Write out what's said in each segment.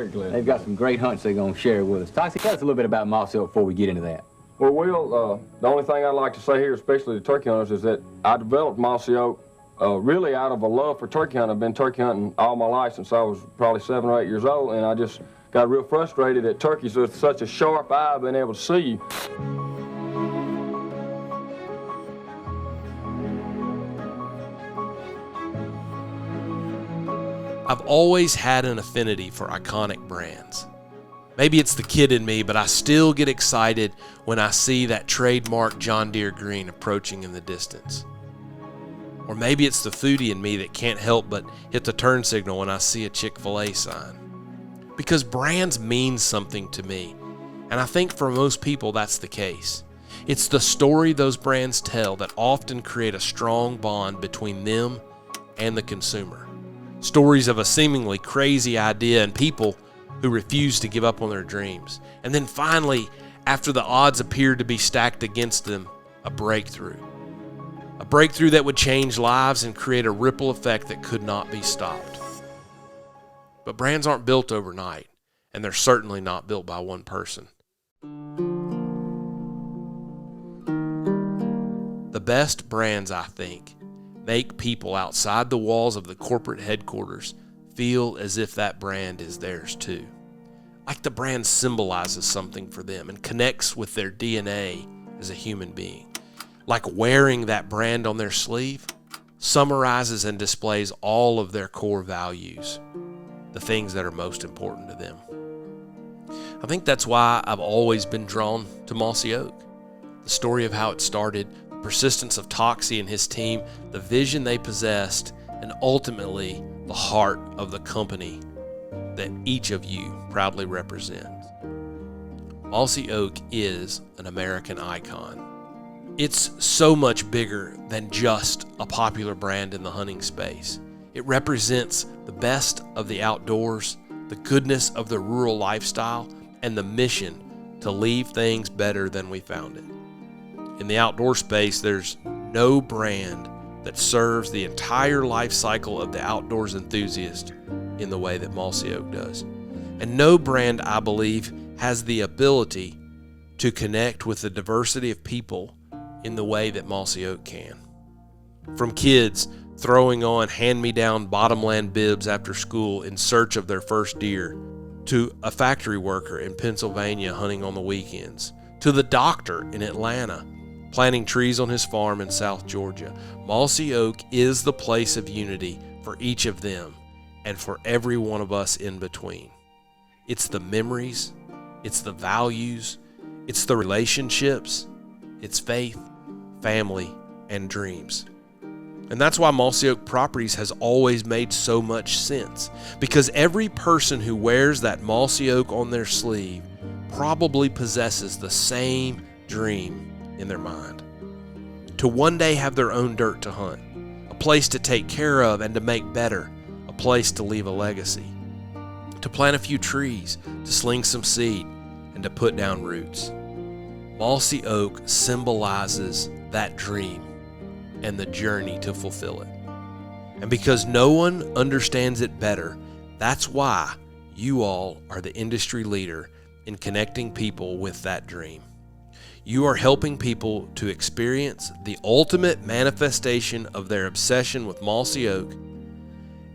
very glad. They've got some great hunts they're going to share with us. Toxie, tell us a little bit about Mossy Oak before we get into that. Well, Will, the only thing I'd like to say here, especially to turkey hunters, is that I developed Mossy Oak really out of a love for turkey hunting. I've been turkey hunting all my life since I was probably 7 or 8 years old, and I just got real frustrated that turkeys with such a sharp eye being able to see. I've always had an affinity for iconic brands. Maybe it's the kid in me, but I still get excited when I see that trademark John Deere green approaching in the distance. Or maybe it's the foodie in me that can't help but hit the turn signal when I see a Chick-fil-A sign. Because brands mean something to me, and I think for most people that's the case. It's the story those brands tell that often create a strong bond between them and the consumer. Stories of a seemingly crazy idea and people who refuse to give up on their dreams. And then finally, after the odds appeared to be stacked against them, a breakthrough. A breakthrough that would change lives and create a ripple effect that could not be stopped. But brands aren't built overnight, and they're certainly not built by one person. The best brands, I think, make people outside the walls of the corporate headquarters feel as if that brand is theirs too. Like the brand symbolizes something for them and connects with their DNA as a human being. Like wearing that brand on their sleeve summarizes and displays all of their core values, the things that are most important to them. I think that's why I've always been drawn to Mossy Oak. The story of how it started, the persistence of Toxie and his team, the vision they possessed, and ultimately the heart of the company that each of you proudly represents. Mossy Oak is an American icon. It's so much bigger than just a popular brand in the hunting space. It represents the best of the outdoors, the goodness of the rural lifestyle, and the mission to leave things better than we found it. In the outdoor space, there's no brand that serves the entire life cycle of the outdoors enthusiast in the way that Mossy Oak does. And no brand, I believe, has the ability to connect with the diversity of people in the way that Mossy Oak can. From kids throwing on hand-me-down bottomland bibs after school in search of their first deer, to a factory worker in Pennsylvania hunting on the weekends, to the doctor in Atlanta planting trees on his farm in South Georgia. Mossy Oak is the place of unity for each of them and for every one of us in between. It's the memories, it's the values, it's the relationships, it's faith, family, and dreams. And that's why Mossy Oak Properties has always made so much sense, because every person who wears that Mossy Oak on their sleeve probably possesses the same dream in their mind. To one day have their own dirt to hunt, a place to take care of and to make better, a place to leave a legacy, to plant a few trees, to sling some seed, and to put down roots. Mossy Oak symbolizes that dream and the journey to fulfill it. And because no one understands it better, that's why you all are the industry leader in connecting people with that dream. You are helping people to experience the ultimate manifestation of their obsession with Mossy Oak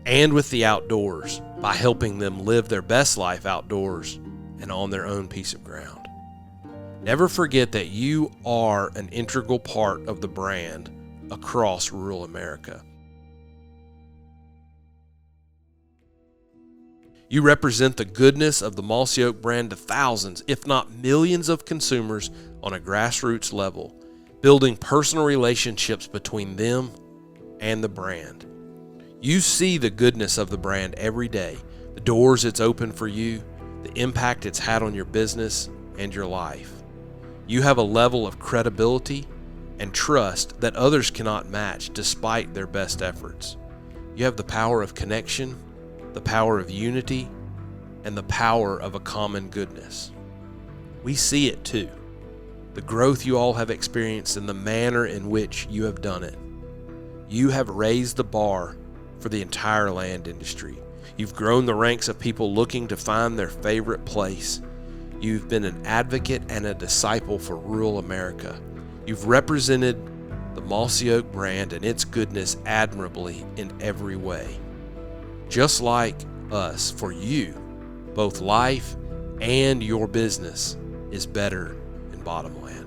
and with the outdoors by helping them live their best life outdoors and on their own piece of ground. Never forget that you are an integral part of the brand across rural America. You represent the goodness of the Mossy Oak brand to thousands, if not millions of consumers on a grassroots level, building personal relationships between them and the brand. You see the goodness of the brand every day, the doors it's opened for you, the impact it's had on your business and your life. You have a level of credibility and trust that others cannot match despite their best efforts. You have the power of connection, the power of unity, and the power of a common goodness. We see it too. The growth you all have experienced and the manner in which you have done it. You have raised the bar for the entire land industry. You've grown the ranks of people looking to find their favorite place. You've been an advocate and a disciple for rural America. You've represented the Mossy Oak brand and its goodness admirably in every way. Just like us, for you, both life and your business is better in Bottomland.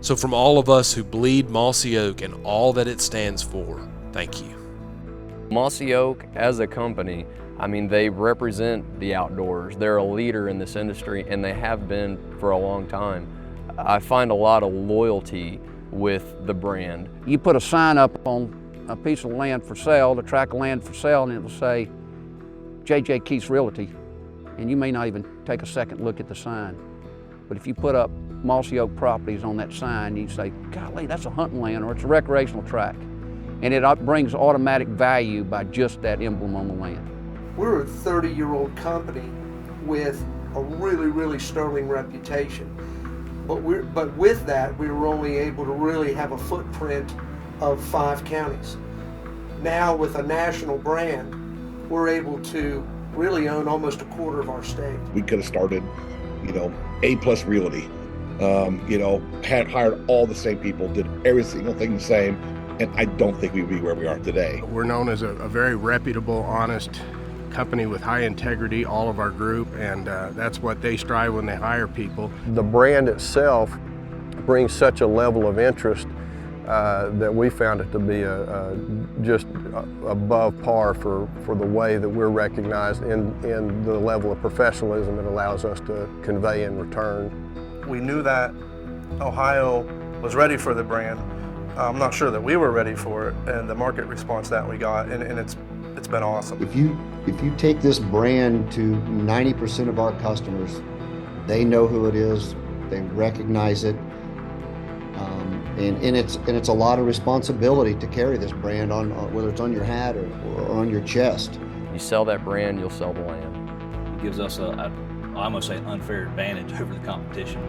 So from all of us who bleed Mossy Oak and all that it stands for, thank you. Mossy Oak as a company, I mean, they represent the outdoors. They're a leader in this industry, and they have been for a long time. I find a lot of loyalty with the brand. You put a sign up on a piece of land for sale, the tract of land for sale, and it'll say J.J. Keith's Realty, and you may not even take a second look at the sign. But if you put up Mossy Oak Properties on that sign, you say, golly, that's a hunting land, or it's a recreational tract. And it brings automatic value by just that emblem on the land. We're a 30-year-old company with a really, really sterling reputation. But with that, we were only able to really have a footprint of 5 counties. Now with a national brand, we're able to really own almost a quarter of our state. We could have started, A+ Realty, had hired all the same people, did every single thing the same, and I don't think we'd be where we are today. We're known as a very reputable, honest company with high integrity, all of our group, and that's what they strive when they hire people. The brand itself brings such a level of interest that we found it to be just above par for the way that we're recognized in the level of professionalism it allows us to convey in return. We knew that Ohio was ready for the brand. I'm not sure that we were ready for it, and the market response that we got, and it's been awesome. If you take this brand to 90% of our customers, they know who it is, they recognize it, and it's a lot of responsibility to carry this brand on whether it's on your hat or on your chest. You sell that brand, you'll sell the land. It gives us I almost say unfair advantage over the competition.